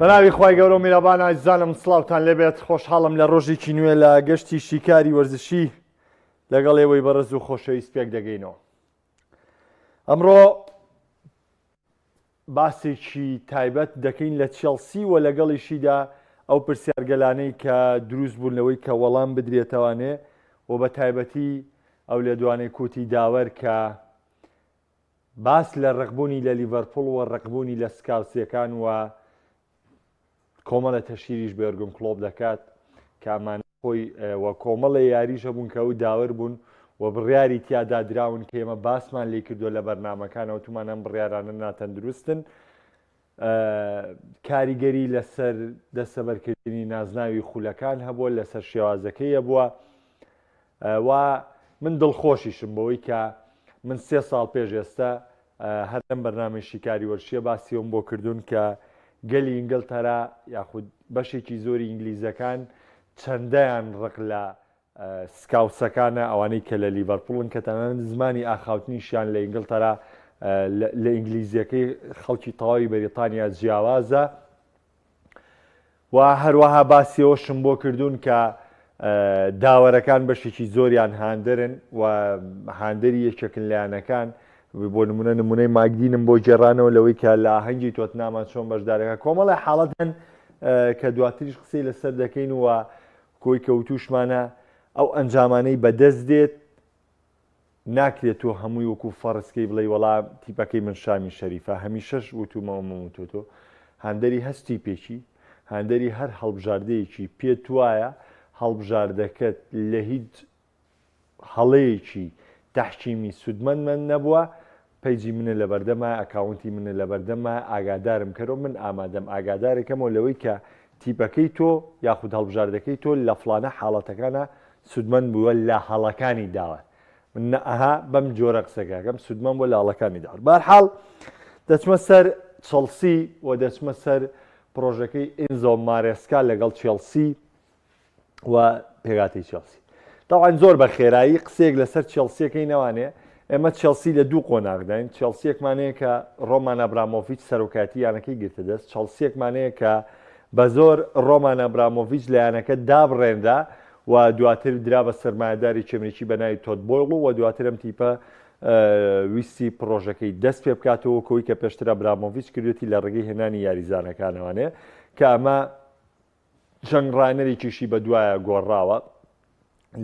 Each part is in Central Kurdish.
بەناوی خوای گەورە و میرەبان ئازیزانم سڵاوتان لێبێت خۆشحاڵم لە ڕۆژێکی نوێ لە گەشتی شیکاری وەرزشی لەگەڵ ئێوەی بەڕێز و خۆشەویست پێک دەگەینەوە. ئەمڕۆ باسێکی تایبەت دەکەین لە چێلسی و لەگەڵیشیدا ئەو پرسیارگەلانەی کە دروست بوون لەوەی کە وەڵام بدرێتەوانێ و بە تایبەتی ئەو لێدوانەی کوتی داوەر کە باس لە ڕقبوونی لە لیڤەرپوڵ و ڕقبوونی لە سکاوسیەکان و کۆمەڵە تەشیریش بێرگم کلۆب دەکات کە ئەمانە خۆی وە کۆمەڵە یاریشە بوون کە ئەو داوەر بوون و بڕیاری تیادا دراون کە ئێمە باسمان لێ کردو لە بەرنامەکانەوە تومان ئەم بڕیارانە ناتەندروستن. کاریگەری لەسەر دەستەبەرکردنی نازناوی خولەکان هەبووە لەسەر شێوازەکەیە بووە و من دڵخۆشیشم بەوەی کە من 3 ساڵ پێش ئێستا هەر لەم بەرنامەی شیکاری وەرزشیە باسیەوەم بۆ کردوون کە گەلی ئینگلتەرا یاخود بەشێکی زۆری ئینگلیزەکان چەندەیان ڕق لە سکاوسەکانە ئەوانەی کە لە لیڤەرپوڵن کە تەنانەت زمانی ئاخاوتنیشیان لە ئینگلتەرا لە ئینگلیزیەکەی خەڵکی تەواوی بەریتانیا جیاوازە و هەروەها باسیەوەشم بۆ کردوون کە داوەرەکان بەشێکی زۆریان هاندەرن و هاندەری یەکێکن لایەنەکان بۆ نمونەی ماگدینم بۆ گێڕانەوە لەوەی کە لە ئاهەنگی تۆتنامان چۆن بەشدارەکە کۆمەڵی حاڵەت هەن کە دواتریش قسەی لەسەر دەکەین و کۆی کەوتوشمانە ئەو ئەنجامانەی بەدەست دێت ناکرێت و هەمووی وەکو فەڕسکەی بڵێ وەڵام تیپەکەی من شامی شەریفە هەمیشەش وتومەوەمەوتۆ هەندەری هەستی پێکی هەندەری هەر هەڵبژاردەیەکی پێت وایە هەڵبژاردەکەت لە هیچ هەڵەیەکی تەحکیمی سودمەند نەبووە پەیجی منە لە بەردەمە ئەکاونتی منە لە بەردەمە ئاگادارم کەرەوە من ئامادەم ئاگادارێکەمەوە لەوەی کە تیپەکەی تۆ یاخود هەڵبژاردەکەی تۆ لە فلانە حاڵەتەکانە سودمەند بووە لە هەڵەکانی داوە من ئەها بەم جۆرە قسەکەکەم سودمەند بۆ لە هەڵەکانی داوە. بەرحاڵ دەچمە سەر چێلسی و دەچمە سەر پرۆژەکەی ئینزۆ مارێسکا لەگەڵ چێلسی و پێگاتی چێلسی. تاوان زۆر بە خێرایی قسێک لەسەر چێلسیەکەی نەوانێ ئێمە چێلسی لە دوو قۆناغداین چێلسیەکمانەیە کە ڕۆمان ئەبرامۆڤیچ سەرۆکاتی یانەکەی گرتە دەست چێلسیەکمانەیە کە بە زۆر ڕۆمان ئەبرامۆڤیچ لە یانەکە دابڕێندا و دواتر درا بە سەرمایهداری چەمرێکی بە ناوی تۆت بۆیڵ و دواتر ئەم تیپە ویستی پرۆژەکەی دەست پێ بکاتەوە کۆی کە پێشتر ئەبرامۆڤیچ کردوێتی لە ڕێگەی هێنانی یاریزانەکانەوانێ کە ئەمە جەنگڕانەرێکیشی بە دوایە گۆڕاوە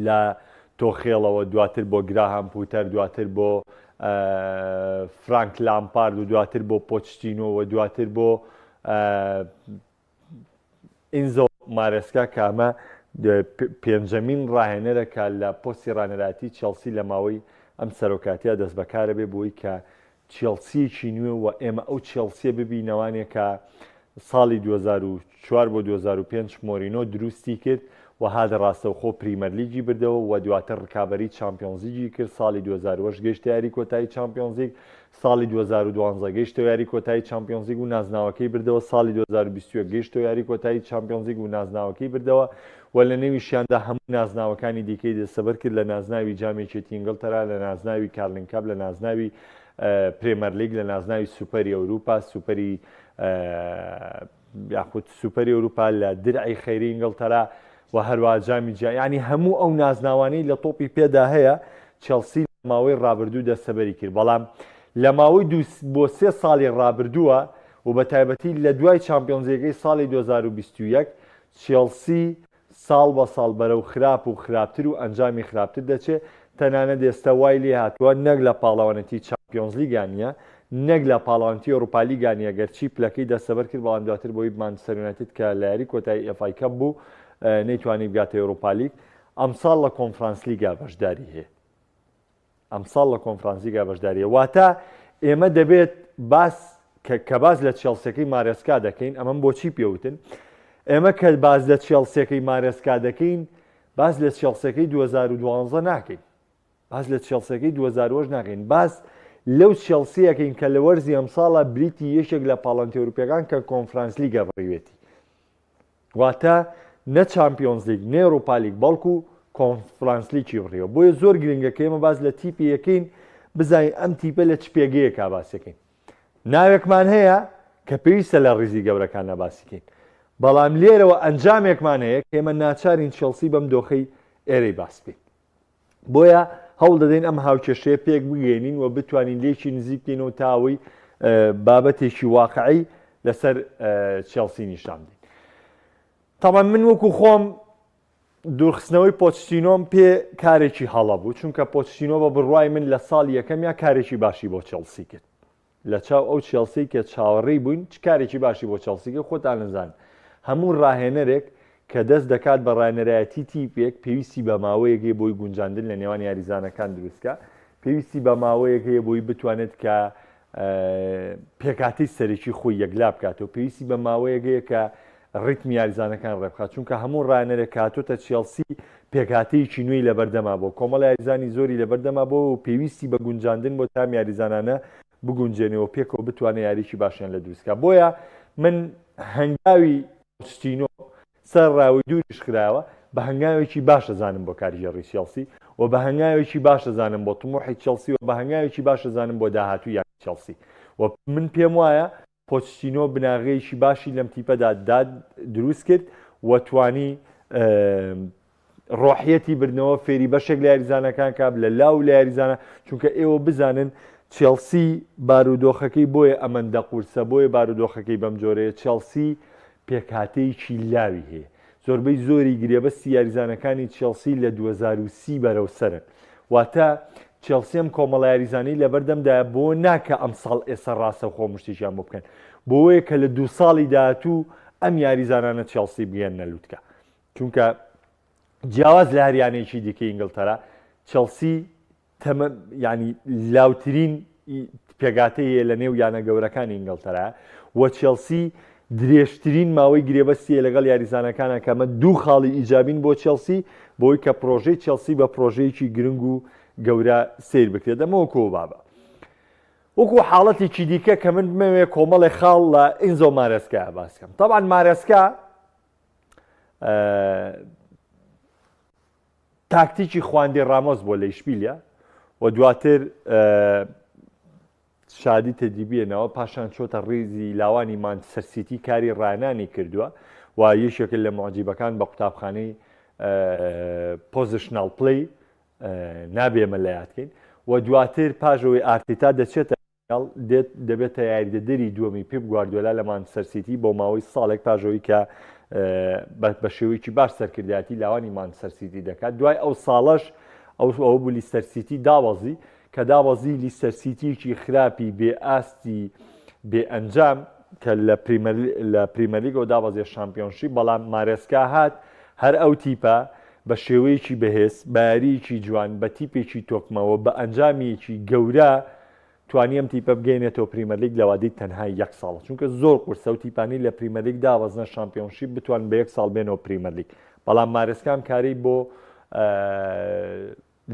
لە تۆخێڵەوە دواتر بۆ گراهام پوتەر دواتر بۆ فرانک لامپارد و دواتر بۆ پۆچتینۆ و دواتر بۆ ئینزۆ مارێسکا کە ئەمە پێنجەمین ڕاهێنەرەکە لە پۆستی ڕانەراتی چێلسی لە ماوەی ئەم سەرۆکاتیە دەست بەکارە بێ بۆی کە چێلسیەکی نوێ و ئێمە ئەو چێلسیە ببینەوانێ کە ساڵی 2004 بۆ 2005 مۆرینۆ دروستی کرد و هادە ڕاستەوخۆ پریمەرلیگی بردەوە و دواتر ڕکابەری چامپیۆنزیگی کرد ساڵی 2010 گەیشتە یاری کۆتایی چامپیۆنزیگ ساڵی 2012 گەیشتە یاری کۆتایی چامپیۆنزیگ و نازناوەکەی بردەوە ساڵی 2021 گەیشتە یاری کۆتایی چامپیۆنزیگ و نازناوەکەی بردەوە و لە نێویشیاندا هەموو نازناوەکانی دیکەی دەستەبەر کرد لە نازناوی جامێکێتی ئینگلتەرا لە نازناوی کارلین کاپ لە نازناوی پرێمەرلیگ لە نازناوی سوپەری ئەوروپا سوپەری یاخود سوپەری ئەوروپا لە درعی خەیری ئینگلتەرا و هەروە جامی جا ینی هەموو ئەو نازناوانەی لە تۆپی پێدا هەیە چێلسی لە ماوەی ڕابردوو دەستەبەری کرد بەڵام لە ماوەی 2 بۆ 3 ساڵی ڕابردووە و بە تایبەتی لە دوای چامپیۆنزیەکەی ساڵی 2021 چێلسی ساڵ بە ساڵ بەرەو خراپ و خراپتر و ئەنجامی خراپتر دەچێت تەنانەت ئێستا وای لێ هاتووە نەک لە پاڵەوانەتی چامپیۆنزلیگانە نەک لە پاڵەوانەتی ئەوروپالیگانە گەرچی پلەکەی دەستەبەر کرد بەڵام دواتر بۆی مانچستەر یونایتد کە لە یاری کۆتایی ئەف کەپ بوو نەیتوانی بگاتە ئەوروپا لیگ ئەمساڵ لە کۆنفرانس لیگا بەشداری هەیە ئەمساڵ لە کۆنفرانس لیگا بەشداریە واتە ئێمە دەبێت باس کە باز لە چێلسیەکەی مارێسکا دەکەین ئەمەم بۆچی پێوتن ئێمە کە باز لە چێلسیەکەی مارێسکا دەکەین باز لە چێلسیەکەی 2012 ناکەین باز لە چێلسیەکەی 2010 ناکەین باز لەو چێلسیەکەین کە لە وەرزی ئەمساڵە بریتی یەکێک لە پاڵەنتی ئەوروپیەکان کە کۆنفرانس لیگە بڕیوێتی واتە نە چامپیۆنز لیگ نە ئەوروپا لیگ بەڵکو کۆنفرانس لیگی بڕیەوە بۆیە زۆر گرنگە کە ئێمە باز لە تیپی یەکەین بزانین ئەم تیپە لە چ پێگەیەکا باسەکەین ناوێکمان هەیە کە پێویستە لە ڕیزی گەورەکانە باسیکەین بەڵام لێرەوە ئەنجامێکمان هەیە کە ئێمە ناچارین چێلسی بەم دۆخەی ئێرەی باس بکەین بۆیە هەوڵ دەدەین ئەم هاوکێشەیە پێک بگەێنین و بتوانین لێکی نزیک بکەینەوە تاوەی بابەتێکی واقعی لەسەر چێلسی نیشان بدەین تاوان من وەکو خۆم دوورخستنەوەی پۆچتینۆم پێ کارێکی هەڵە بوو چونکە پۆچتینۆ بە بڕوای من لە ساڵی یەکەم یا کارێکی باشی بۆ چێلسی کرد لە چاو ئەو چێلسی کە چاوەڕێی بووین چ کارێکی باشی بۆ چێلسی کرد خۆتان نەزان هەموو ڕاهێنەرێک کە دەست دەکات بە ڕاهێنەرایەتی تیپێک پێویستی بە ماوەیەک بۆی گونجاندن لە نێوان یاریزانەکان دروستکە پێویستی بە ماوەیەک هەیە بۆی بتوانێت کە پێکاتی سەرێکی خۆی یەکلا بکاتەوە پێویستی بە ماوەیەک هەیە کە ڕیتمی یاریزانەکان ڕێبخات چونکە هەموو ڕاهێنەرێک کاتۆتە چێلسی پێکاتەیەکی نوێی لەبەردەما بۆ کۆمەڵ یاریزانی زۆری لەبەردەما بۆ و پێویستی بە گونجاندن بۆ تام یاریزانانە بگونجێنەوە پێکەوە بتوانێت یاریکی باشیان لە دروستکە بۆیە من هەنگاوی پۆچتینۆ سەر ڕاوی دووریش خراوە بە هەنگاوێکی باش دەزانم بۆ کاریگەڕی چێلسی و بە هەنگاوێکی باش دەزانم بۆ تمۆحی چێلسی و بە هەنگاوێکی باش دەزانم بۆ داهاتوو یاری چێلسی و من پێم وایە پۆچتینۆ بناغەیەکی باشی لەم تیپەدا دروست کرد و توانی ڕۆحیەتی بردنەوە فێری بەشێک لە یاریزانەکان کاب لە لاو لە یاریزانە چونکە ئێوە بزانن چێلسی بارودۆخەکەی بۆیە ئەمەندە قورسە بۆیە بارودۆخەکەی بەم جۆرەیە چێلسی پێکهاتەیەکی لاوی هەیە زۆربەی زۆری گرێبەستی یاریزانەکانی چێلسی لە 2030 بەرەو سەرن واتە چێلسی ئەم کۆمەڵە یاریزانی لەبەردەمدا بۆ ناکە ئەم ساڵ ئێستا ڕاستە خۆ مشتیشیان بۆ بکەن بۆیە کە لە 2 ساڵی داهاتوو ئەم یاریزانانە چێلسی بگەێنە لووتکە چونکە جیاواز لە هەریانەیەکی دیکەی ئینگلتەرا چێلسی ینی لاوترین پێگاتەیە لە نێو یانە گەورەکانی ئینگلتەرا و چێلسی درێژترین ماوەی گرێبەستیە لەگەڵ یاریزانەکانە کەمە 2 خاڵی ئیجابین بۆ چێلسی بۆی کە پرۆژەی چێلسی بە پرۆژەیەکی گرنگ و گەورە سیر بکرێت دەمەوەکۆ بابە وەکو حاڵەتێکی دیکە کە من بمەوێ کۆمەڵی خاڵ لە ئینزۆ مارەسکا باسکەم طبعا مارەسکا تاکتیکی خواندی ڕامۆز بۆ لە ئیشپیلە و دواتر شادی تەجیبیەنەوە پاشان چۆتە ڕێزی لاوانی مانچستەر سیتی کاری ڕانانی کردووە و یەکێک لە معجیبەکان بە قوتابخانەی پۆزیشنال پڵی نابێمە لە یادکەین و دواتر پاژەوەی ئارتێتا دەچێتە دەبێتە یاریدەدەری دووەمی پێپ گواردیۆلا لە مانچستەر سیتی بۆ ماوەی ساڵێک پاژەوەی کە بە شێوەیەکی باش سەرکردایەتی لاوانی مانچستەر سیتی دەکات دوای ئەو ساڵەش ئەو بوو لیستەر سیتی داوەزی کە داوەزی لیستەر سیتیکی خراپی بێ ئاستی بێ ئەنجام کە لە پریمەرلیگەوە داوەزیە شامپیۆنشی بەڵام مارێسکا هات هەر ئەو تیپە بە شێوەیەکی بەهێز بەیاریکی جوان بە تیپێکی تۆکمەوە بە ئەنجامێکی گەورە توانیم تیپە بگەینێتەوە پریمەرلیگ لەوادی تەنها 1 ساڵە چونکە زۆر قورسە و تیپانی لە پریمەرلیگ داوەزنە شامپیۆنشی بتوان بە 1 ساڵ بێنەوە پریمەرلیگ بەڵام مارێسکام کاری بۆ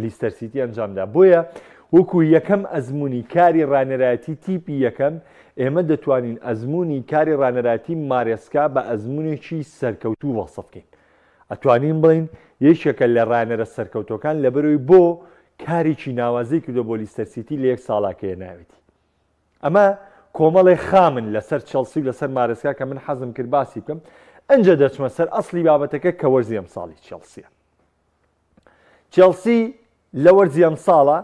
لیستەر سیتی ئەنجامدا بۆیە وەکو یەکەم ئەزمموی کاری ڕانەرایەتی تیپی یەکەم ئێمە دەتوانین ئەزمموی کاری ڕانەرایەتی مارێسکا بە ئەزممونێکی سەرکەوتوو وەسف بکەین ئەتوانین بڵین یەکێکە لە ڕانەرە سەرکەوتەکان لەبەرەوەی بۆ کارێکی ناوازی کردو بۆ لیستەر سیتی لە 1 ساڵاکەیە ناوێتی ئەمە کۆمەڵی خامن لەسەر چێلسی لەسەر مارێسکا کە من حەزم کرد باسی بکەم ئەنجە دەچمە سەر ئەسلی بابەتەکە کە وەرزی ئەم ساڵی چێلسیە چێلسی لە وەرزی ئەم ساڵە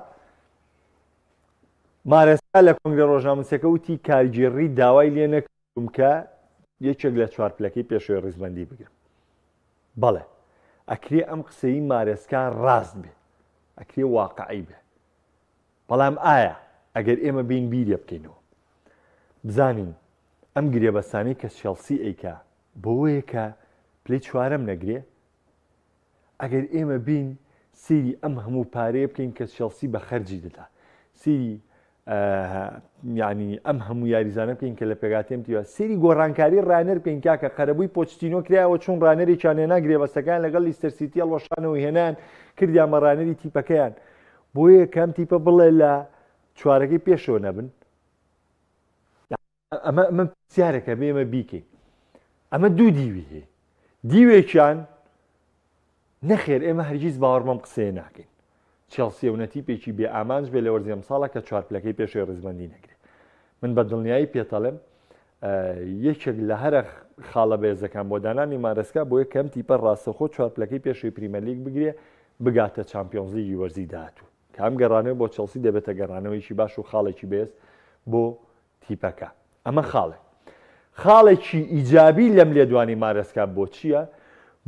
مارێسکا لە کۆنگرە ڕۆژنامەنووسەکە وتی کارگێڕی داوای لێ نەکردوم کە یەکێک لە چوارپلەکەی پێشەوەی ڕیزبەندی بگرم بەڵێ ئەکرێ ئەم قسەی مارێسکا ڕاست بێ ئەکرێ واقعی بێ بەڵام ئایا ئەگەر ئێمە بین بیرە بکەینەوە بزانین ئەم گرێبەستانەی کە چێلسی ئەیکا بۆیە کە پلەی چوارەم نەگرێ ئەگەر ئێمە بین سیری ئەم هەموو پارەیە بکەین کە چێلسی بە خەرجی دەدا سیری ینی ئەم هەموو یاریزانە بکەین کە لە پێگاتێم تیوە سری گۆڕانکاری ڕانەر بکەین کاکە قەرەبووی پۆچتینۆ کرایەوە چون ڕانەرێکیان هێنا گرێبەستەکان لەگەڵ لیستەر سیتی هەڵوەشانەوە هێنان کردیانمە ڕانەری تیپەکەیان بۆیە کەم تیپە بڵێ لە چوارەکەی پێشەوە نەبن ئەمە پرسیارێکە بێمە بیکەین ئەمە دوو دیوی هەیە دیوێکیان نەخێر ئێمە هەرگیز باوەڕمەم قسەیە ناکەین چێلسی و نەتیپێکی بێ ئامانج بێ لە وەرزی ئەم ساڵە کە چوار پلەکەی پێشەوەی ڕیزبەندی نەگرێت من بە دڵنیایی پێتەڵێم یەکێک لە هەرە خاڵە بێزەکان بۆ دانانی مارەسکا بۆ یەکەم تیپە ڕاستەخۆ چوارپلەکەی پێشوی پریمەرلیگ بگرێ بگاتە چامپیۆنز لیگی وەرزی داهاتوو کە ئەم گەڕانەوە بۆ چەلسی دەبێتە گەڕانەوەیکی باش و خاڵێکی بێز بۆ تیپەکە. ئەمە خاڵێکی ئیجابی لەم لێدوانی مارەسکا بۆ چییە؟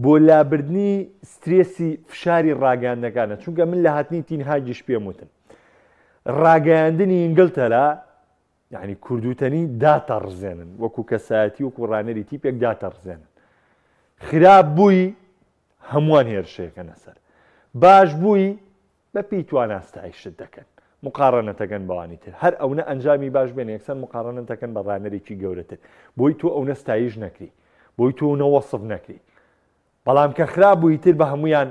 بۆ لابردنی سترێسی فشاری ڕاگەاندنەکانە چونکە من لە هاتنی تینهاگیش پێم وتم ڕاگەاندنی ئینگلتەرا یعنی کوردوتەنی داتەڕزێنن وەکو کەسایەتی وەکو ڕانەری تیپێک داتەڕزێنن خراپ بووی هەمووان هێرشەیەکەنە سەر باش بووی بە پێی تواناستایشت دەکەن مقارنەتەکەن بەوانی تر هەر ئەوە ئەنجامی باش بێن یەکسەر مقارنەتەکەن بە ڕانەرێکی گەورەتر بۆی تۆ ئەو نەستایش نەکری بۆی تۆ نەوەسف نەکری بەڵام کە خراپ بووی تر بە هەمویان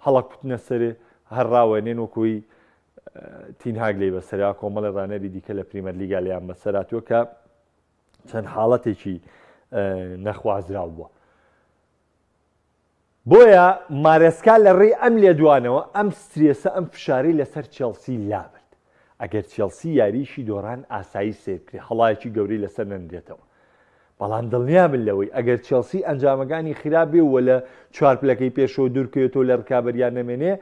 هەڵەکوتنە سەرێ هەرڕاوێنێن وەکوی تینهاگ لێ بەسەرا کۆمەڵی ڕانەری دیکە لە پریمەر لیگا لیان بەسەراتوە کە چەند حاڵەتێکی نەخوازراو بووە. بۆیە مارەسکا لە ڕێی ئەم لێدوانەوە ئەم سترێسە ئەم فشاری لەسەر چێلسی لابرد ئەگەر چێلسی یاریشی دۆڕان ئاسایی سێرکری هەڵایەکی گەورەی لەسەر نەندێتەوە بەڵام دڵنیا بن لەوەی ئەگەر چێلسی ئەنجامەکانی خراپ بێ وە لە چوارپلەکەی پێشەوە دوورکەوێتەوە لە ڕکابەریان نەمێنێ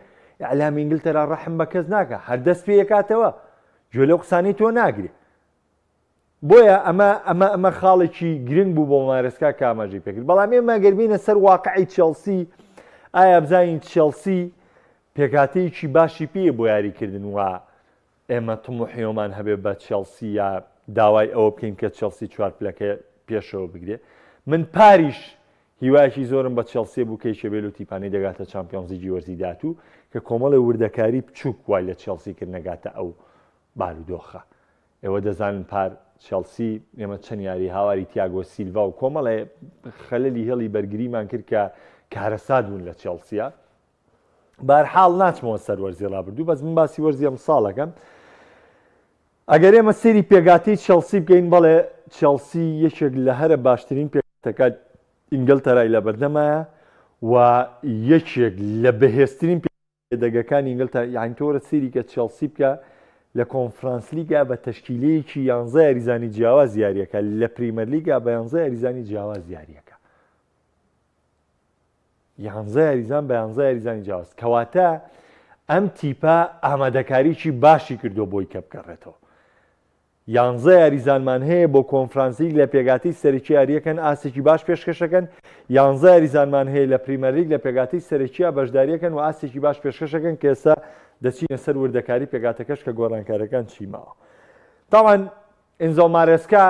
ئەعلامی ئینگلتەرا ڕەحم بە کەس ناکە هەر دەست پێ یەکاتەوە گوێ لەو قسانەی تۆ ناگرێ. بۆیە ئەمە خاڵێکی گرنگ بوو بۆ مارەسکا کە ئاماژەی پێکرد بەڵام ئێمە گەربینە سەر واقعی چێلسی ئایا بزانین چێلسی پێکاتەیەکی باشی پێ بۆ یاریکردن وە ئێمە تموحیۆمان هەبێ بە چێلسی یا داوای ئەوە بکەین کە چێلسی چوارپلەکە پێشەوە بگرێ من پاریش هیوایشی زۆرم بە چێلسی بوو کە شەبێل و تیپانی دەگاتە چامپیۆنز لیگی وەرزی داهاتوو کە کۆمەڵی وردەکاری بچووک وای لە چێلسی کرد نەگاتە ئەو بارودۆخە. ئێوە دەزانن پار چێلسی ئێمە چەند یاری هاواری تیاگۆ سیلڤا و کۆمەڵێ خەلەلی هێڵی بەرگریمان کرد کە کارەسات بوون لە چێلسیە بەرحاڵ ناچمەوە سەر وەرزی ڕابردوو بەس من باسی وەرزی ئەم ساڵەکەم ئەگەر ئێمە سەیری پێگاتی چێلسی بگەین بەڵێ چێلسی یەکێک لە هەرە باشترین پێگاتەکە ئینگلتەرای لە بەردەمایە و یەکێک لە بەهێزترین پێدەگەکانی ئینگلتەرا یعنی تۆرە سەیری کە چێلسی بکە لە کۆنفرانس لیگا بە تەشکیلەیەکی 11 یاریزانی جیاواز یاریەکە لە پریمەر لیگا بە 11 یاریزانی جیاواز یاریەکە 11 یاریزان بە 11 یاریزانی جیاواز کەواتە ئەم تیپە ئامادەکاریی باشی کردو بۆی کە بکەڕێتەوە 11 یاریزانمان هەیە بۆ کۆنفرانس لیگ لە پێگاتی سەرەکی یاریەکەن ئاسێکی باش پێشکەشەکەن 11 یاریزانمان هەیە لە پریمەر لیگ لە پێگاتی سەرەکیە بەشداریەکەن و ئاسێکی باش پێشکەشەکەن کە ئێستا دەچینە سەر وردەکاری پێگاتەکەش کە گۆڕانکارەکان چیماوە. تاوان ئێنزۆ مارەسکا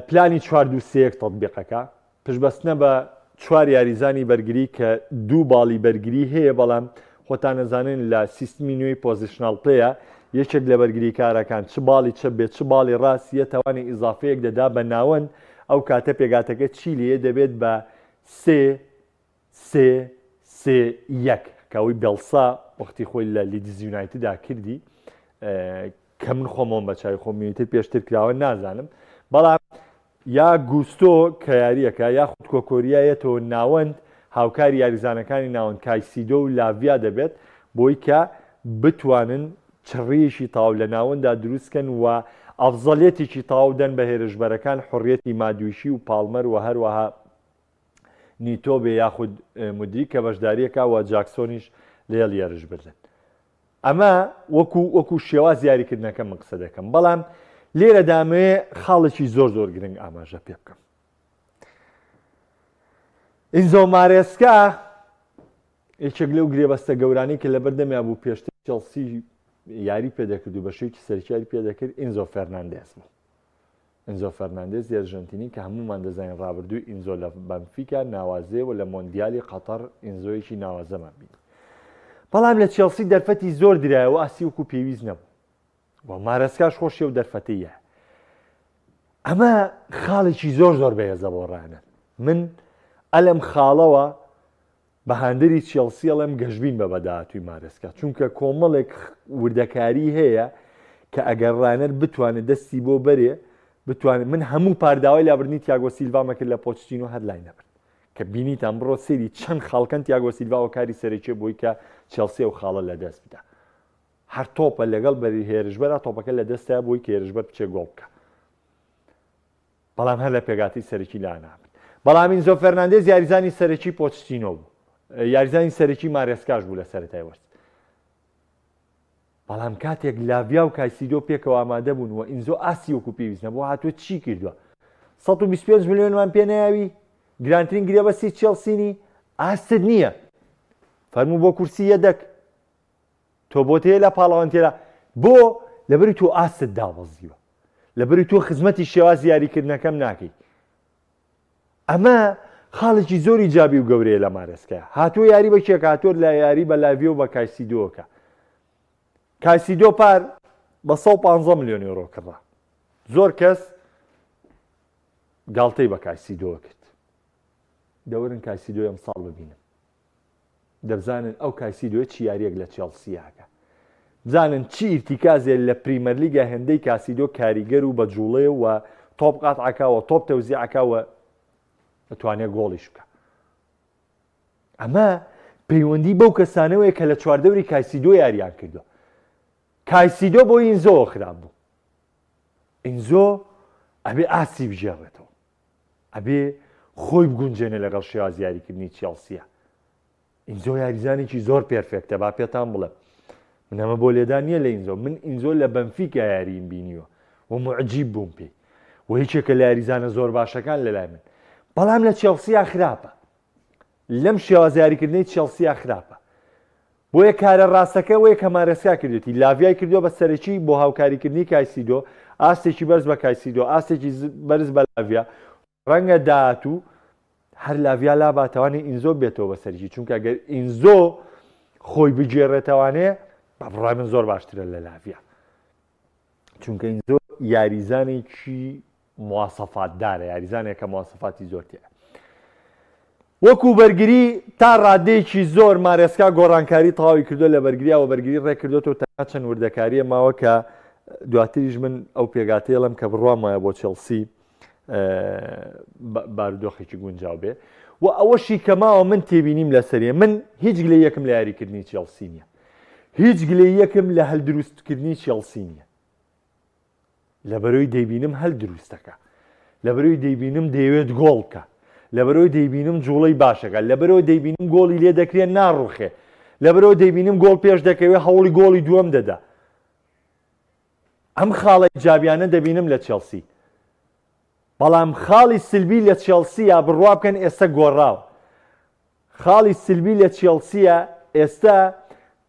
پلانی 4-2-3 تەطبیقەکە پشبەستنە بە 4 یاریزانی بەرگری کە 2 باڵی بەرگری هەیە بەڵام خۆتان نەزانن لە سیستمی نوێی پۆزیشنال پلەیە یەکێک لە بەرگری کارەکان چ باڵی چە بێت چ باڵی ڕاستیە تاوانی ئیزافەیەک دەدا بە ناوەند ئەو کاتە پێگاتەکە چی لێ دەبێت بە 3-3-3-1 کەوی بێڵسا وەختی خۆی لە لیدز یونایتددا کردی کە من خۆمەوە بە چای خۆمیتر پێشتر کراوە نازانم بەڵام یا گوستۆ کە یاریەکە یا خود کۆکۆریایەتەوە ناوەند هاوکاری یاریزانەکانی ناوەند کایسیدۆ و لاڤیا دەبێت بۆی کە بتوانن چڕیەشی تاو لە ناوەندا دروستکەن و ئەفزەڵێتێکی تاو دەن بە هێرشبەرەکان حڕیەتی مادویشی و پاڵمەر و هەروەها نیتۆ بێ یاخود مدی کە بەشداریەکە و جاکسۆنیش لێڵ یێرش بردن. ئەمە وەکو شێواز یاریکردنەکە من قسە دەکەم بەڵام لێرە دامەیە خاڵێکی زۆر گرنگ ئاماژە پێ بکەم. ئینزۆ مارێسکا یەکێک لەو گرێبەستە گەورانی کە لە بەردەمیا بوو پێشتر چێلسی یاری پێدەکرد و بەشێکی سەرکیاری پێدەکرد ئینزۆ فەرناندێز بوو. ئینزۆ فەرناندێز ئەرژەنتینی کە هەمومان دەزانین ڕابردووی ئینزۆ لە بەنفیکا ناوازێ و لە مۆندیالی قەتەر ئینزۆیەکی ناوازەمان بین. بەڵام لە چێلسی دەرفەتی زۆر درایەوە ئاسی وەکو پێویست نەبوو. و مارەسکاش خۆشیە و دەرفەتەیە. ئەمە خاڵێکی زۆر بەهێزە بۆ ڕانە. من ئەلەم خاڵەوە بە هاندری چێلسی ئەڵێم گەشبین بە بەداهاتووی مارەسکا چونکە کۆمەڵێک وردەکاری هەیە کە ئەگەر ڕانەر بتوانێت دەستی بۆ بەرێ بتوانێت من هەموو پارداوای لابردنی تیاگۆ سیلڤا مەکرد لە پۆچتینۆ هەر لای نەبرد کە بینیتان بڕۆ سێری چەند خاڵکەن تیاگۆ سیلڤا و کاری سەرەکیە بۆی کە چێلسی و خاڵە لە دەست بدە. هەر تۆپە لەگەڵ بەری هێرشبەرە تۆپەکە لە دەستە بۆی کە هێرشبەر بچێ گۆڵ بکە. بەڵام هەر لە پێگاتی سەرەکی لا نابن. بەڵام ئینزۆ فەرناندێز یاریزانی سەرەکی پۆچتینۆ بوو، یاریزانی سەرەکی مارێسکاش بوو لە سەرەتای وەرز. بەڵام کاتێک لاڤیا و کایسیدۆ پێکەوە ئامادە بوون و ئینزۆ ئاسی وەکو پێویستە بۆ هاتووە چی کردووە؟ 125 ملیۆنمان پێ نەیاوی، گرانترین گرێبەستی چێلسینی ئاست نییە. فەرموو بۆ کورسی یەدەک تۆ بۆتەیە لە پاڵەوەنتێرە بۆ لەبەری تۆ ئاست دابەزیوە، لەبەری تۆ خزمەتی شێواز یاریکردنەکەم ناکەی. ئەمە خاڵێکی زۆری جابی و گەورەیە لە مارێسکایە. هاتووە یاری بە کێک هاتۆر لە یاری بە لاڤیۆ و بە کایسیدۆکە. کایسیدۆ پار بە 150 ملیۆن یۆرۆ کڕا. زۆر کەس گاڵتەی بە کایسیدۆ کرد. دەورن کایسیدۆ ئەمساڵ ببینن. دەبزانن ئەو کایسیدۆ چی یاریەک لە چێلسیاکە. بزانن چی ئیرتیکازێ لە پریمەر لیگە هێندەی کایسیدۆ کاریگەر و بەجوڵێ و تۆپ قاتعکاوە تۆپ تەوزیعکاوە دەتوانێت گۆڵیش بکە. ئەمە پەیوەندی بەو کەسانەوەیە کە لە چواردەوری کایسیدۆ یاریان کردووە. کایسیدۆ بۆ ئینزۆ خراپ بوو. ئینزۆ ئەبێ ئاسی بژێڕێتەوە، ئەبێ خۆی بگونجێنێ لەگەڵ شێواز یاریکردنی چێلسیە. ئینزۆ یاریزانێکی زۆر پێرفێکتە با پێتان بڵێ. من ئەمە بۆ لێدان نییە لە ئینزۆ، من ئینزۆ لە بەنفیکا یاریم بینیوە و معجیب بووم پێی و هیچێکە لە یاریزانە زۆر باشەکان لەلای من. بەڵام لە چێلسیا خراپە، لەم شێواز یاریکردنی چێلسیا خراپە. بۆیە کارە ڕاستەکە وەیە کە مارێسکا کردێتی لاڤیای کردووە بە سەرەکی بۆ هاوکاریکردنی کایسیدۆ، ئاستێکی بەرز بە کایسیدۆ، ئاستێکی بەرز بە لاڤیا. ڕەنگە داهاتوو هەر لاڤیا لاباتەوانێ ئینزۆ بێتەوە بە سەرکی، چونکە ئەگەر ئینزۆ خۆی بگێڕێتەوانێ بە بڕای من زۆر باشترە لە لاڤیا، چونکە ئینزۆ یاریزانێکی مواسەفاتدارە، یاریزانێکە مواسەفاتی زۆر تێە. وەکو بەرگری تا ڕادەیەکی زۆر مارێسکا گۆڕانکاری تەواوی کردو لە بەرگریاوە بەرگری ڕێکردوێتەوە تا چەند وردەکاریە ماوە کە دواتریش من ئەو پێگاتەیەڵم کە بڕوام وایە بۆ چێلسی بارودۆخێکی گونجاو بێ و ئەوەشی کە ماوە من تێبینیم لەسەریە. من هیچ گلێ یەکم لە یاریکردنی چێلسی نییە، هیچ گلێ یەکم لە هەلدروستکردنی چێلسی نییە. لەبەرەوەی دەیبینم هەل دروستەکە، لەبەرەوەی دەیبینم دەیەوێت گۆڵ بکە، لەبەرەوەی دەیبینم جوڵەی باشەکە، لەبەرەوە دەیبینم گۆڵی لێ دەکرێت ناڕوخێ، لەبەرەوە دەیبینم گۆڵ پێش دەکەوێت هەوڵی گۆڵی دووەم دەدا. ئەم خاڵە ئیجابیانە دەبینم لە چێلسی. بەڵام خاڵی سلبی لە چێلسیە بڕوا بکەن ئێستا گۆڕاوە. خاڵی سلبی لە چێلسیە ئێستا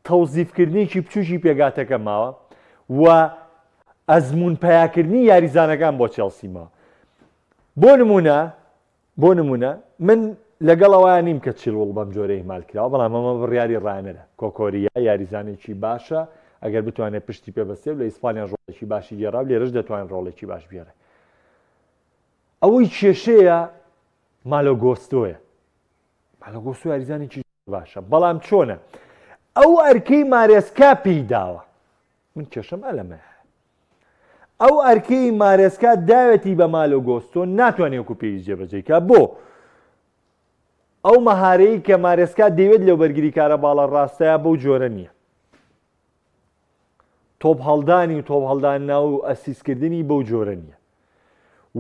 تەوزیفکردنیکی بچوشی پێگاتەکە ماوە و ئەزمون پەیاکردنی یاریزانەکان بۆ چێلسی ماوە. بۆ نمونە من لەگەڵەوەیان نیم کە چیلوڵ بەم جۆرە ئیمال کراوە، بەڵام ئەمە بڕیاری ڕانەرە. کۆکۆریا یاریزانێکی باشە، ئەگەر بتوانێت پشتی پێ بەستێ لە ئیسپانیا ڕۆڵێکی باشی گێڕاو، لێرەش دەتوانێت ڕۆڵێکی باش بێڕێ. ئەوەی کێشەیە مالۆگۆستۆیە. مالۆگۆستۆ یاریزانێکی باشە، بەڵام چۆنە؟ ئەو ئەرکەی مارێسکا پێی داوە، من کێشەم ئەلەمە. ئەو ئەرکەی مارێسکا داوێتی بە مالۆگۆستۆ ناتوانێت وەکو پێی جێبەجێکە. بۆ ئەو مەهارەیە کە مارێسکا دەیوێت لەو بەرگری کارە باڵە ڕاستەیە بەو جۆرە نییە. تۆپ هەڵدانی و تۆپ هەڵداننا و ئەسیسکردنی بەو جۆرە نییە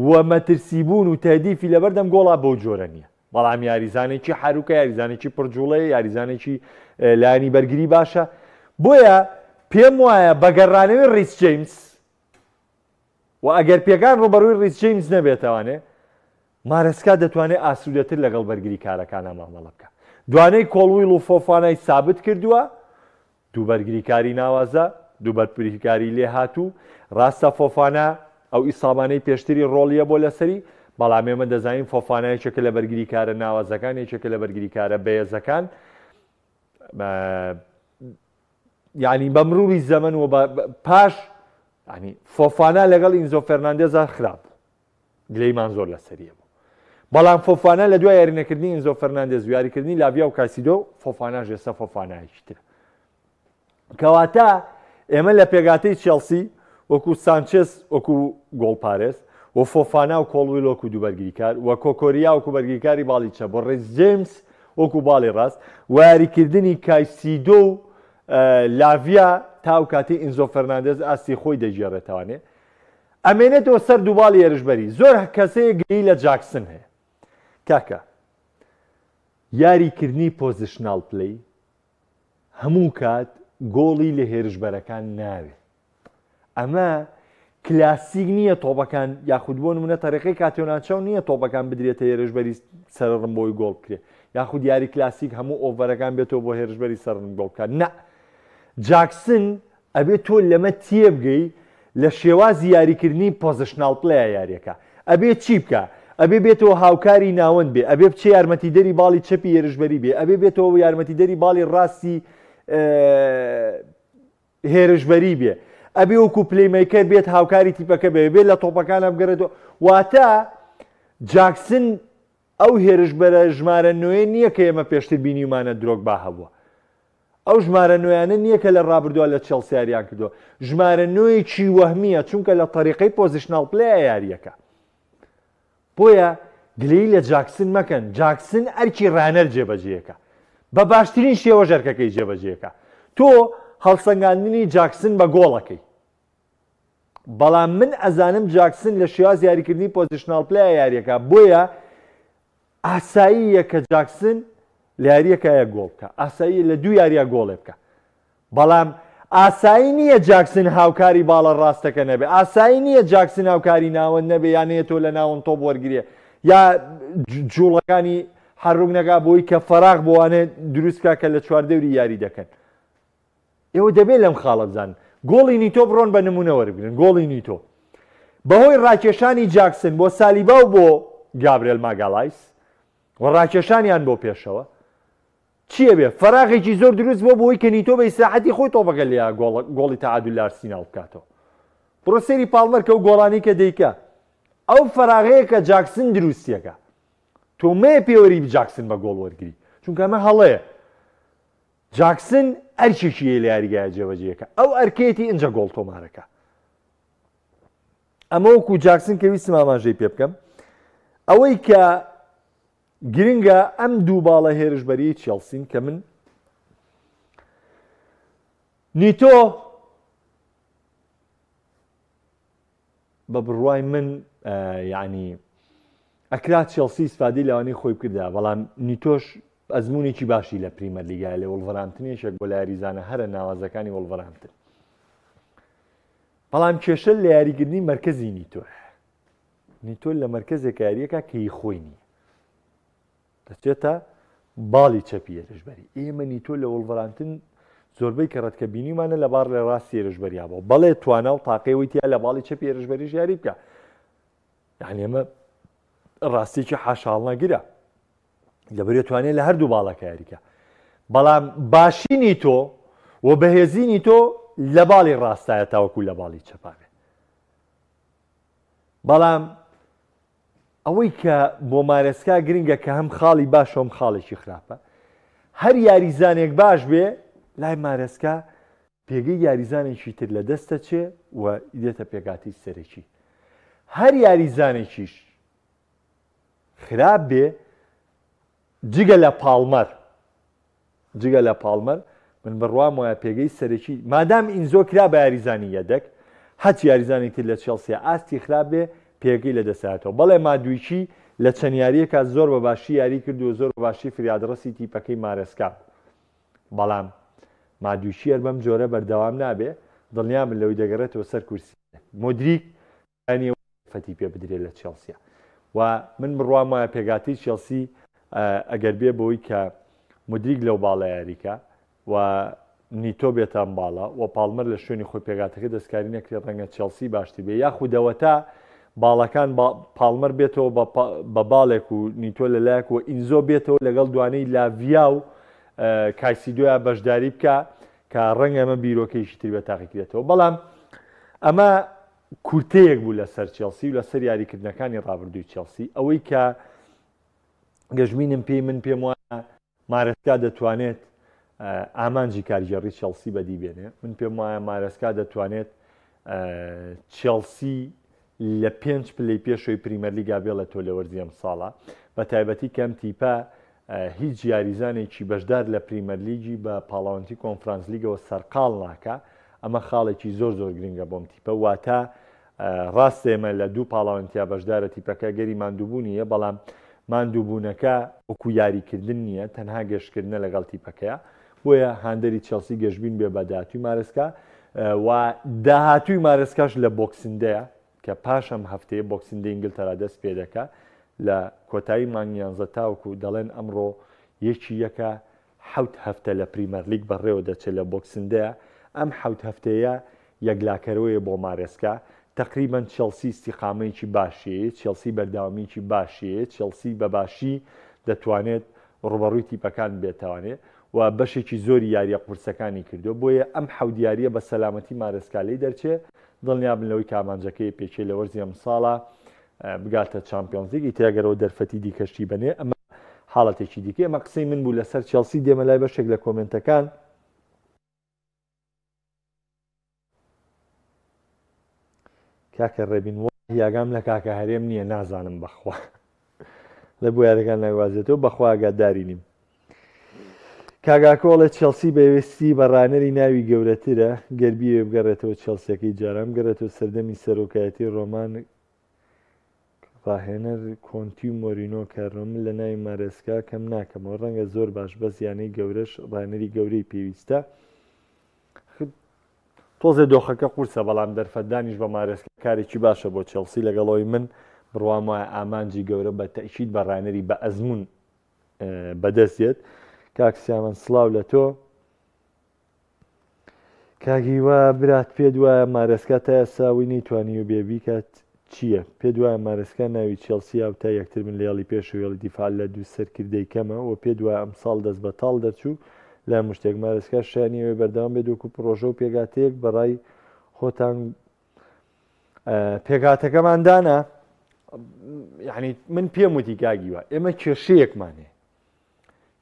و مەترسیبوون و تەدیفی لەبەردەم گۆڵا بەو جۆرە نییە. بەڵام یاریزانێکی حروکە، یاریزانێکی پڕجوڵەیە، یاریزانێکی لایانی بەرگری باشە. بۆیە پێم وایە بەگەڕانەوەی ڕیس جەیمس و ئەگەر پێکان ڕوبەڕووی ڕیس جەیمس نەبێتەوانێ، مارێسکا دەتوانێت ئاسوودەتر لەگەڵ بەرگری کارەکانە مامەڵە بکە. دوانەی کۆڵویل و فۆفانای سابت کردووە، دوو بەرگریکاری ناوازە، دوو بەرگریکاری لێ هاتوو. ڕاستە فۆفانە ئەو ئیسابانەی پێشتری ڕۆڵیە بۆ لەسەری، بەڵام ئێمە دەزانین فۆفانایەکێکە لە بەرگری کارە ناوازەکان، یەکێکە لە بەرگری کارە بەهێزەکان. یعنی بە مروری زەمن و پاش فۆفانا لەگەڵ ئینزۆ فەرناندێزا خراپ، گلەیمان زۆر لەسەریە بوو. بەڵام فۆفانا لە دوای یارینەکردنی ئینزۆ فەرناندێز و یاریکردنی لاڤیا و کایسیدۆ، فۆفاناژ ئێستا فۆفانایەکی ترە. کەواتە ئێمە لە پێگاتەی چێلسی وەکو سانچێز وەکو گۆڵپارێز و فۆفانا و کۆڵویل وەکو دوو بەرگریکار و کۆکۆریا وەکو بەرگریکاری باڵی چەپ و ڕیس جەیمس وەکو باڵی ڕاست و یاریکردنی کایسیدۆ و لاڤیا تاو کاتی ئینزۆ فەرناندێز ئاستی خۆی دەیگێڕێتەوانێ. ئەمێنێتەوە سەر دووباڵی هێرشبەری. زۆر کەسەیە گری لە جاکسن هەیە کاکە یاریکردنی پۆزیشنال پلەی هەموو کات گۆڵی لە هێرشبەرەکان ناوێت. ئەمە کلاسیک نییە تۆپەکان یاخود بۆ نمونە تەریقەی کاتێناچەو نییە تۆپەکان بدرێتە هێرشبەری سەرڕم بۆی گۆڵ بکرێ یاخود یاری کلاسیک هەموو ئۆڤەرەکان بێتەوە بۆ هێرشبەری سەرڕم گۆڵ بکات. نە جاکسن ئەبێت تۆ لەمە تێبگەی لە شێوازی یاریکردنی پۆزیشنال پلەیە یاریەکە. ئەبێت چی بکە؟ ئەبێ بێتەوە هاوکاری ناوەند بێ، ئەبێ بچێ یارمەتیدەری باڵی چەپی هێرشبەری بێ، ئەبێ بێتەوە یارمەتیدەری باڵی ڕاستی هێرشبەری بێ، ئەبێ وەکو پلەیمەیکەر بێت هاوکاری تیپەکە بێ بێت لە تۆپەکان بگەڕێتەوە. واتە جاکسن ئەو هێرشبەرە ژمارە نوێ نییە کە ئێمە پێشتر بینیمانە درۆگبا هەبووە. ئەو ژمارە نوێیانە نییە کە لە ڕابردووە لە چێلسیاریان کردووە، ژمارە نوێیەکی وەهمیە چونکە لە طریقەی پۆزیشنال پلەیە یاریەکە. بۆیە گلەی لە جاکسن مەکەن. جاکسن ئەرکی ڕانەر جێبەجێیەکە، بە باشترین شێوە ژەرکەکەی جێبەجێیەکە. تۆ هەڵسەنگاندنی جاکسن بە گۆڵەکەی، بەڵام من ئەزانم جاکسن لە شێواز یاریکردنی پۆزیشنال پلەیە یاریەکە. بۆیە ئاساییە کە جاکسن لە یاریەکەیە گۆڵ بکە، ئاسایی لە دوو یاریە گۆڵێ بکە. بەڵام ئاسایی نییە جاکسن هاوکاری باڵە ڕاستەکە نەبێ، ئاسایی نییە جاکسن هاوکاری ناوەند نەبێ یانەیە تۆ لە ناوەند تۆپ وەرگێ یا جوڵەکانی حڕوک نەگا بۆی کە فەراغ بۆوانێ دروستکە کە لە چواردەوری یاری دەکەن. ئێوە دەبێت لەم خاڵە بزانن. گۆڵی نیتۆ بڕۆن بە نمونە وەربگرن. گۆڵی نیتۆ بەهۆی ڕاکێشانی جاکسن بۆ سالیبا و بۆ گابرێل ماگالایس و ڕاکێشانیان بۆ پێشەوە چییە بێ؟ فەراغێکی زۆر دروست بۆ بۆی کە نیتۆ بە ئیساحەتی خۆی تۆپەکە لە گۆڵی تەعادول لە ئارسینال بکاتەوە. بڕۆ سەیری پاڵمەر کە و گۆڵانی کە دەیکا ئەو فەراغەیە کە جاکسن دروستیەکە تۆ مێ پێوەری جاکسن بە گۆڵ وەرگری چونکە ئەمە هەڵەیە. جاکسن ئەرکێکیە لە یاریگایە جێبەجێیەکە، ئەو ئەرکێتی ئەنجە گۆڵ تۆمارەکە. ئەمە وەکو جاکسن کە ویستم ئاماژەی پێ بکەم ئەوەی کە گرنگە ئەم دوو باڵە هێرشبەری چێلسین کە من نیتۆ بە بڕوای من یعنی ئەکرا چێلسی سفادی لەوانەی خۆی بکردا، بەڵام نیتۆش ئەزمونێکی باشی لە پریمەر لیگای لە وڵڤەرهامپتنیشێک بۆ لە یاریزانە هەرە ناوازەکانی وڵڤەرهامپتن. بەڵام کێشە لە یاریگرنی مەرکەزی نیتۆ لە مەرکەزێک یاریەکە کەی خۆی نییە، دەچێتە باڵی چەپی هێرشبەری. ئێمە نیتۆ لە وڵڤەرهامپتن زۆربەی کە ڕەتکە بینیمانە لەبار لە ڕاستی هێرشبەریا بۆ بەڵێ توانە و تاقەیەوەی تیا لە باڵی چەپی هێرشبەریش یاری بکە. یعنی ئێمە ڕاستێکی حاشاڵ نەگرە لەبەرێ توانێت لە هەردوو باڵەکە یاریکە. بەڵام باشی نیتۆ و بەهێزی نیتۆ لە باڵی ڕاستایە تاوەکو لە باڵی چەپاوێ. بەڵام ئەوەی کە بۆ مارەسکا گرنگە کە هەم خاڵی باشە هەم خاڵێکی خراپە، هەر یاریزانێک باش بێ لای مارەسکا پێگەی یاریزانێکی تر لە دەستە چێ و دێتە پێگاتی سەرەکی. هەر یاریزانێکیش خراپ بێ جگە لە پاڵمەر من بڕوام وایە پێگەی سەرەکی مادام ئینزۆ کرا بە یاریزانی یەدەک هەچ یاریزانێک تر لە چێلسیا ئاستی خراپ بێ پێگەی لە دەساتەوە. بەڵێ مادوویکی لە چەند یاریەکە زۆر بە باشی یاری کرد و زۆر بە باشی فریادڕەسی تیپەکەی مارەسکا. بەڵام مادوویکی هەر بەم جۆرە بەردەوام نابێ، دڵنیا من لەوەی دەگەڕێتەوە سەر کورسی. مۆدریک فەتی پێ بدرێت لە چێلسیا و من بڕوام وایە پێگاتی چێلسی ئەگەر بێ بەوەی کە مودریک لەو باڵە یاریکە و نیتۆ بێتان باڵە و پاڵمەر لە شوێنی خۆی پێگاتەکە دەستکاری نەکرێت ڕەنگە چێلسی باشتر بێ یاخودەوەتا باڵەکان پاڵمەر بێتەوە بە باڵێک و نیتۆ لەلایەک و ئینزۆ بێتەوە لەگەڵ دوانەی لاڤیا و کایسیدۆیان بەشداری بکە کە ڕەنگە ئەمە بیرۆکەیشی تر بێت تاقیکرێتەوە. بەڵام ئەمە کورتەیەک بوو لەسەر چێلسی و لەسەر یاریکردنەکانی ڕابردووی چێلسی. ئەوەی کە گەژمینم من پێم وایە مارەسکا دەتوانێت ئامانجی کاریگەڕی چێلسی بەدی بێنێ. من پێم وایە مارەسکا دەتوانێت چێلسی لە 5 پلەی پێشەوەی پریمەر لیگا بێڵێت تۆ لە وەرزی ئەم ساڵە، بە تایبەتی کەم تیپە هیچ یاریزانێکی بەشدار لە پریمەر لیگی بە پاڵاوەنتی کۆنفرانس لیگەوە سەرقاڵ ناکە. ئەمە خاڵێکی زۆر گرنگە بۆم تیپە، واتە ڕاست ئێمە لە دوو پاڵاوەنتیا بەشدارە تیپەکە گەری ماندووبوونیە، بەڵام ماندووبوونەکە وەکو یاریکردن نییە، تەنها گەشتکردنە لەگەڵ تیپەکەیە. بۆیە هاندەری چێلسی گەشتبین بێ بە داهاتووی مارسکا و داهاتووی مارسکاش لە بۆکسندەیە کە پاشەم هەفتەیە بۆکسندە ئینگلتەرا دەست پێ دەکات لە کۆتایی مانگی 11 تاوەکو دەڵێن ئەمڕۆ یەکی یەکە 7 هەفتە لە پریمەر لیگ بەڕێوە دەچێت لە بۆکسندەیە. ئەم 7 هەفتەیە یەکلاکەرەوەیە بۆ مارسکا. تقریبان چێلسی استیقامەیەکی باشیە، چێلسی بەرداوامیکی باشیە، چێلسی بەباشی دەتوانێت ڕوبەڕووی تیپەکان بێتوانێت و بەشێکی زۆری یاریە قورسەکانی کردو. بۆیە ئەم حەودیاریە بە سەلامەتی مارسکالی دەرچێت. دڵنیابن لەوەی کامانجەکەی پێچێ لە وەرزی ئەم ساڵە بگاتە چامپیۆنز لیگ تێگەرەوە دەرفەتی دیکەشتی بنێ. ئەمە حاڵەتێکی دیکە. ئەمە قسەی من بوو لەسەر چێلسی. دێمە لای بەشێک لە کۆمنتەکان. کاکە ڕێبین یاگام لە کاکە هەرێم نییە، نازانم بەخوا لە بۆ یارەکان ناگوازێتەوە، بەخوا ئاگاداری نیم. کاگاکۆڵە چێلسی بەوێستی بە ڕانەری ناوی گەورەترە، گەربیێ بگەڕێتەوە چێلسیەکەی جارام گەڕێتەوە سەردەمی سەرۆکایەتی ڕۆمان ڕاهێنەر کۆنتی و مۆرینۆ کارۆمن لە ناوی مارسکا کەم ناکەمەوە. ڕەنگە زۆر باش بە زیانەی گەورەش ڕانەری گەورەی پێویستە. تۆزێ دۆخەکە قورسە، بەڵام دەرفەتدانیش بە مارسکا کارێکی باشە بۆ چێلسی. لەگەڵەوەی من بڕوام وایە ئامانجی گەورە بە تەکید بە ڕانەری بە ئەزمون بەدەستێت. کاکسیامان سڵاو لە تۆ. کاگیوا برات پێت وایە مارسکا تا ئێساوی نەیتوانی و بێبی کات چییە؟ پێت وایە مارسکا ناوی چێلسی یا تا یەکتر من لە هێڵی پێش و هێڵی دیفاع لە دوو سەرکردەی کەمە و پێت وایە ئەمساڵ دەست بە تاڵ دەرچوو لە مشتێک مارسکا شایانیەوەی بەردەوام بێت وەکو پرۆژە و پێگاتەیەک بەڕای خۆتان پێگاتەکەماندانە. یعنی من پێم وتی کاگیوە ئێمە کێشەیەکمانێ،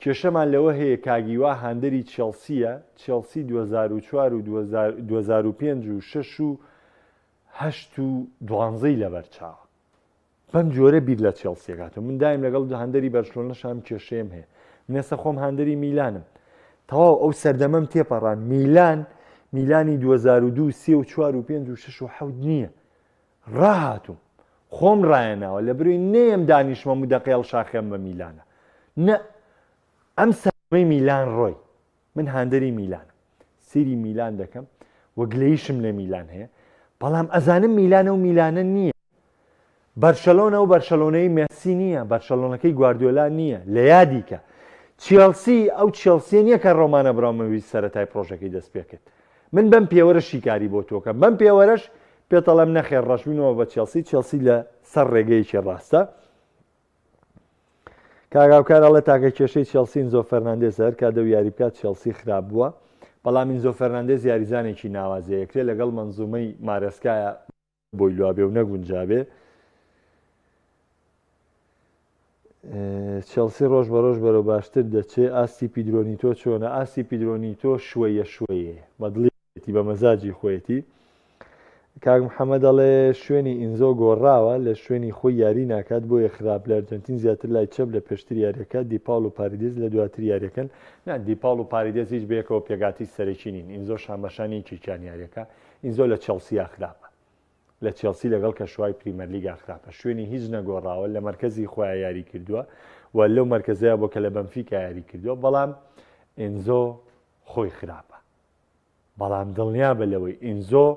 کێشەمان لەوە هەیە کاگیوا هاندەری چێلسیە. چێلسی 2004 و 2005 و 6 و 8 و 12 لەبەرچاوە. بەم جۆرە بیر لە چێلسیەکاتەوە. من دایم لەگەڵ هاندەری بەرشلۆنەش ئەم کێشەیەم هەیە. منێستا خۆم هاندەری میلانم، تەواو ئەو سەردەمەم تێپەڕان. میلانی 2002 3 و 4 و 5 و 6 و 7 نییە. ڕاهاتوم خۆم ڕایەناوە لە بروی نێم دانیشمەم و دەقێڵ شاخێم بە میلانە. نە ئەم سەرمەی میلان ڕۆی. من هاندەری میلانم، سیری میلان دەکەم، وەگلەیشم لە میلان هەیە، بەڵام ئەزانم میلانە و میلانە نییە. بەرشەلۆنە و بەرشەلۆنەی مێسی نییە، بەرشەلۆنەکەی گواردیۆلا نییە. لە یادیکە چێلسی ئەو چێلسیە نییە کە ڕۆمانە برامەوی سەرەتای پرۆژەکەی دەست پێ کرد. من بەم پێوەرە شیکاری بۆ تۆکەم. بەم پێوەرەش پێتەڵەم نەخێر ڕەشبوونەوە بە چێلسی. چێلسی لە سەر ڕێگەیەکی ڕاستە. کاگاوکار ئەڵێ تاکە کێشەی چێلسی ئینزۆ فەرناندێز هەر کادە و یاری بکات چێلسی خراپ بووە، بەڵام ئینزۆ فەرناندێز یاریزانێکی ناوازەیەکرێ لەگەڵ مەنزومەی مارسکایە بۆی لوابێ و نەگونجابێ. چێلسی ڕۆژ بە ڕۆژ بەرەو باشتر دەچێ. ئاستی پیدرۆنیتۆ چۆنە؟ ئاستی پیدرۆنیتۆ شوەیە بە دڵێتی بە مەزاجی خۆیەتی. کاک محەممەد دەڵێ شوێنی ئینزۆ گۆڕاوە، لە شوێنی خۆی یاری ناکات بۆیە خراپ. لە ئەرجنتین زیاتر لای چەپ لە پێشتر یاریەکە. دیپاڵ و پاریدێز لە دواتر یاریەکەن. دیپاڵ و پاریدێز هیچ بەیەکەوە پێگاتی سەرەکی نین. ئینزۆ شامەشانێکی چیان یاریەکە. ئینزۆ لە چێلسیا خراپە، لە چێلسی لەگەڵ کەشوای پریمەر لیگا خراپە. شوێنی هیچ نەگۆڕاوە، لە مەرکەزی خۆیان یاری کردووە و لەو مەرکەزەیە بۆ کە لە بەنفیکا یاری کردووە، بەڵام ئینزۆ خۆی خراپە. بەڵام دڵنیا بە لەوەی ئینزۆ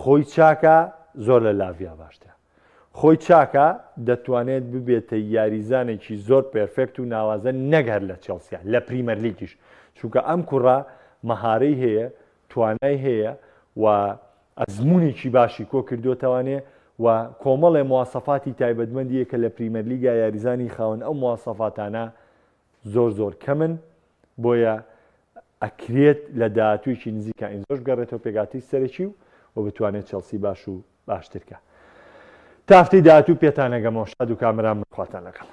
خۆی چاکە زۆر لە لاڤیا باشترە. خۆی چاکە دەتوانێت ببێتە یاریزانێکی زۆر پێرفێکت و ناوازە نەگەر لە چێلسیا لە پریمەر لیگیش، چونکە ئەم کوڕە مەهارەی هەیە، توانای هەیە و ئەزمونێکی باشی کۆ کردوتەوانێ و کۆمەڵێ مواسەفاتی تایبەتمەندیە کە لە پریمەر لیگا یاریزانی خاون ئەو مواسەفاتانە زۆر کەمن. بۆیە ئەکرێت لە داهاتوویەکی نزیکە ئینزۆش بگەڕێتەوە پێگاتی سەرەکی و بتوانێت چێلسی باش و باشترکە. تا هەفتەی داهاتوو پێتان ئەگەمەوە. شاد و کامەران خواتان لەگەڵ.